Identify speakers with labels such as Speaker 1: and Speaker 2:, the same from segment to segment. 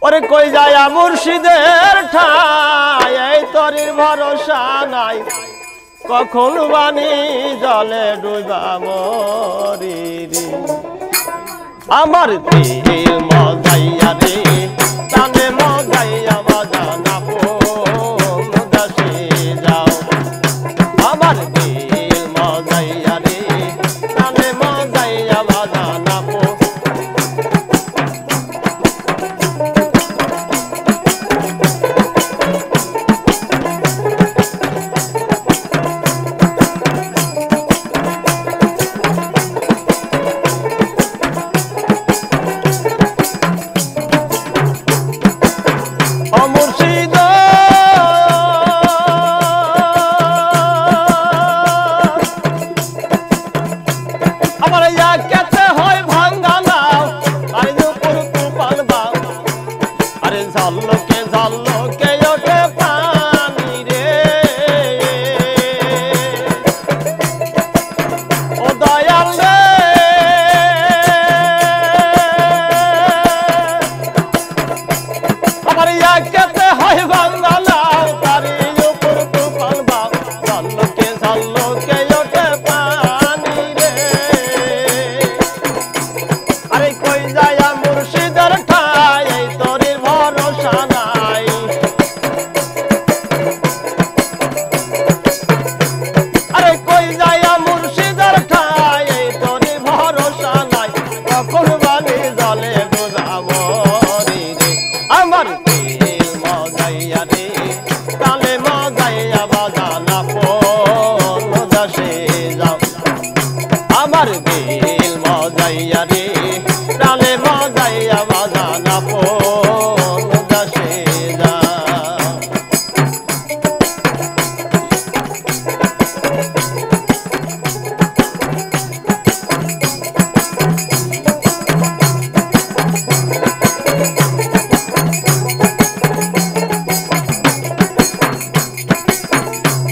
Speaker 1: ওরে কই যায় মুর্শিদের ঠাই এই তরির ভরসা নাই কখন বাণী জলে ডুবা মরি রে আমার দিল মজাইয়া রে টানে মজাইয়া বাজানা দেশে যাও আমার দিল মজাইয়া রে টানে মজাইয়া বাজানা ঝলকে ঝলকে ওঠে পানি রে ও দয়াল রে আমার ইয়াকেতে হয় বাংলাও তারি উপর তুফান বাও ঝলকে ঝলকে ওঠে পানি রে আরে কই যায় মুর্শিদের ঠাই এই তরির ভরসা নাই আরে কই যায় মুর্শিদের ঠাই এই তরির ভরসা নাই কখন বাণী জলে ডুবা মরি রে আমার দিল মজাইয়া রে কালে মজাইয়া বাজানা কোন দেশে যাও আমার দিল মজাইয়া রে কালে মজাইয়া বাজানা কোন দেশে যাও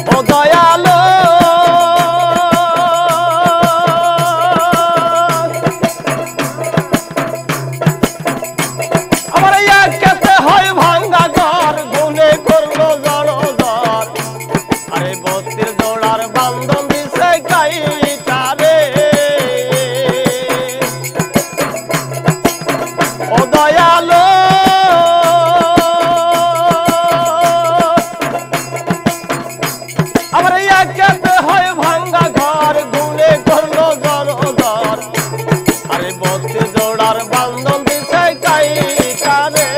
Speaker 1: ও দয়ালো আমার ইয়াকেতে হয় ভাঙ্গা ঘর গুনে করলো জড়জর আরে বস্তির দৌড়ার বান্ধন দিছে কাইটারে ও দয়ালো আমার ইয়াকেতে হয় ভাঙ্গা ঘর গুনে করলো জড়জর আরে বস্তির দৌড়ার বান্ধন দিছে কাইটারে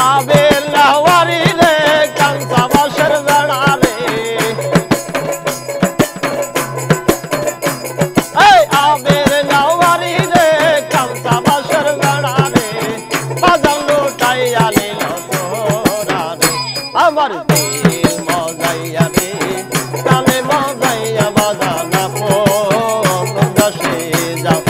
Speaker 1: আবেল লাওয়ারি রে কাঞ্চা বাসের বেড়া রে এই আবেল লাওয়ারি রে কাঞ্চা বাসের বেড়া রে বাজার লুটাইয়া নিল তোরা রে আমার দিল মজাইয়া রে কালে মজাইয়া বাজানা কোন দেশে যাও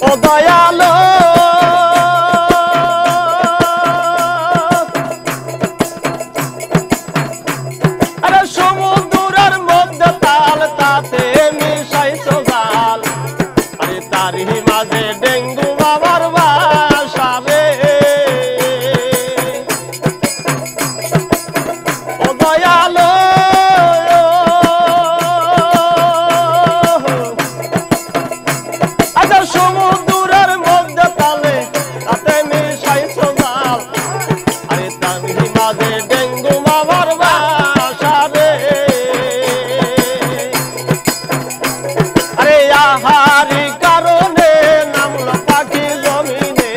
Speaker 1: ও দয়ালো আরে সমুদ্রের মধ্যে তাল তাতে মিশাইছো জাল আরে তারই মাঝে ডেঙ্গু বাবার বাসা রে ও দয়ালো আচ্ছা সমুদ্রের মধ্যে তালে তাতে মিশাইছো জাল আরে তারই মাঝে ডেঙ্গু বাবার বাসা রে আরে আহারি কারণে নামলো পাখি জমিনে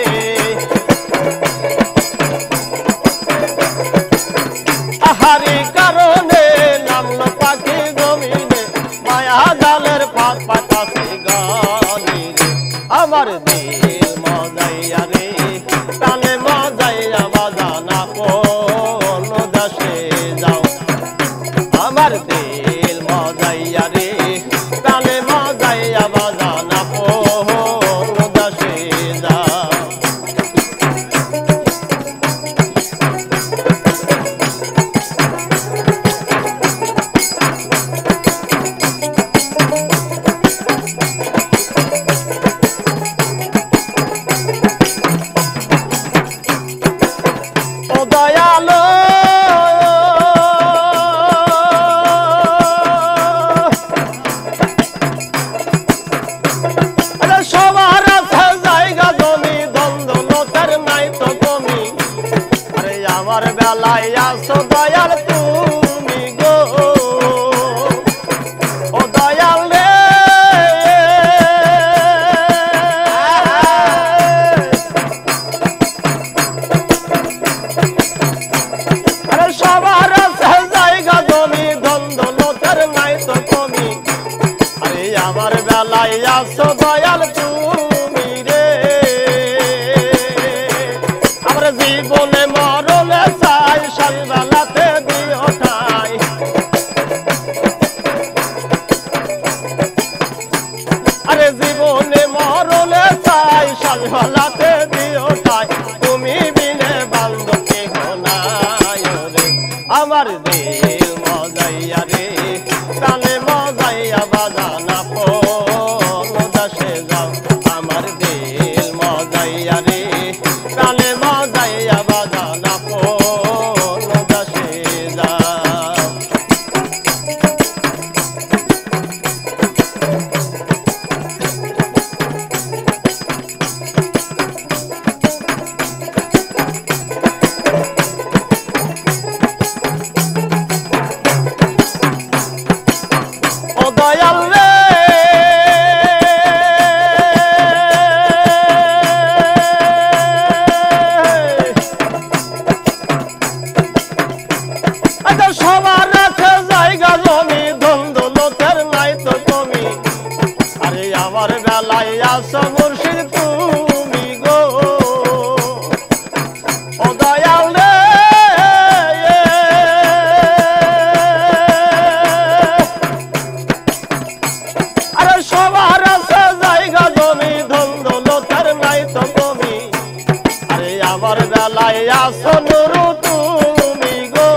Speaker 1: আহারি কারণে নামলো পাখি জমিনে মায়া জালের ফাঁক পাতাছে গালি রে আমার দিল মজাইয়া রে টানে মজাইয়া বাজানা কোন দেশে যাও আমার দিল মজাইয়া রে টানে মজাইয়া বাজানা কোন বেলায় আসো দয়াল তুমি গো ও দয়াল রে আরে সবার আছে জায়গা জমি দ্বন্দ্বলতার নাই তো কমি আরে আমার বেলায় আসো দয়াল তুমি রে আমার জীবনে মরণে চাই সকালবেলাতে দিও ঠাই আরে জীবনে মরণে চাই সকালবেলাতে দিও ঠাই তুমি বিনে বান্ধব কেহ নাই রে আমার দিল মজাইয়া রে প্রাণে মজাইয়া বাজানা পন দাসে যাও আমার দিল মজাইয়া রে প্রাণে মজাইয়া বাজানা পন দাসে যাও ও দয়াল রে আচ্ছা সবার আছে জায়গা জমি দ্বন্দ্বলতার নাই তো কমি আরে আমার বেলায় আসো মুর্শিদ তুমি গো ও দয়াল রে আরে সবার আছে জায়গা জমি দ্বন্দ্বলতার নাই তো কমি আরে আমার বেলায় আসো নুরু তুমি গো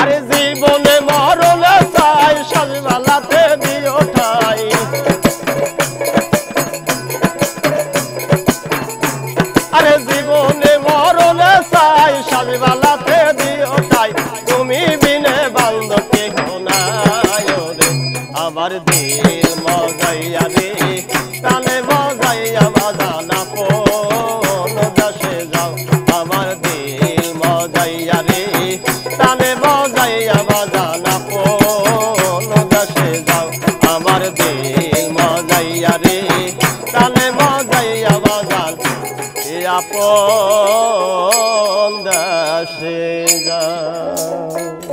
Speaker 1: আরে জীবনে মরণে চাই সকালবেলাতে দিও ঠাই আরে জীবনে মরণে চাই সকালবেলাতে দিও ঠাই তুমি বিনে বান্ধব কেহ নাই রে আমার দিল মজাইয়া রে প্রাণে মজাইয়া বাজানা পন দাসে যাও আমার দিল মজাইয়া রে প্রাণে মজাইয়া বাজানা পন দাসে যাও আমার দিল মজাইয়া রে প্রাণে মজাইয়া বাজান আপন দাসে যাও।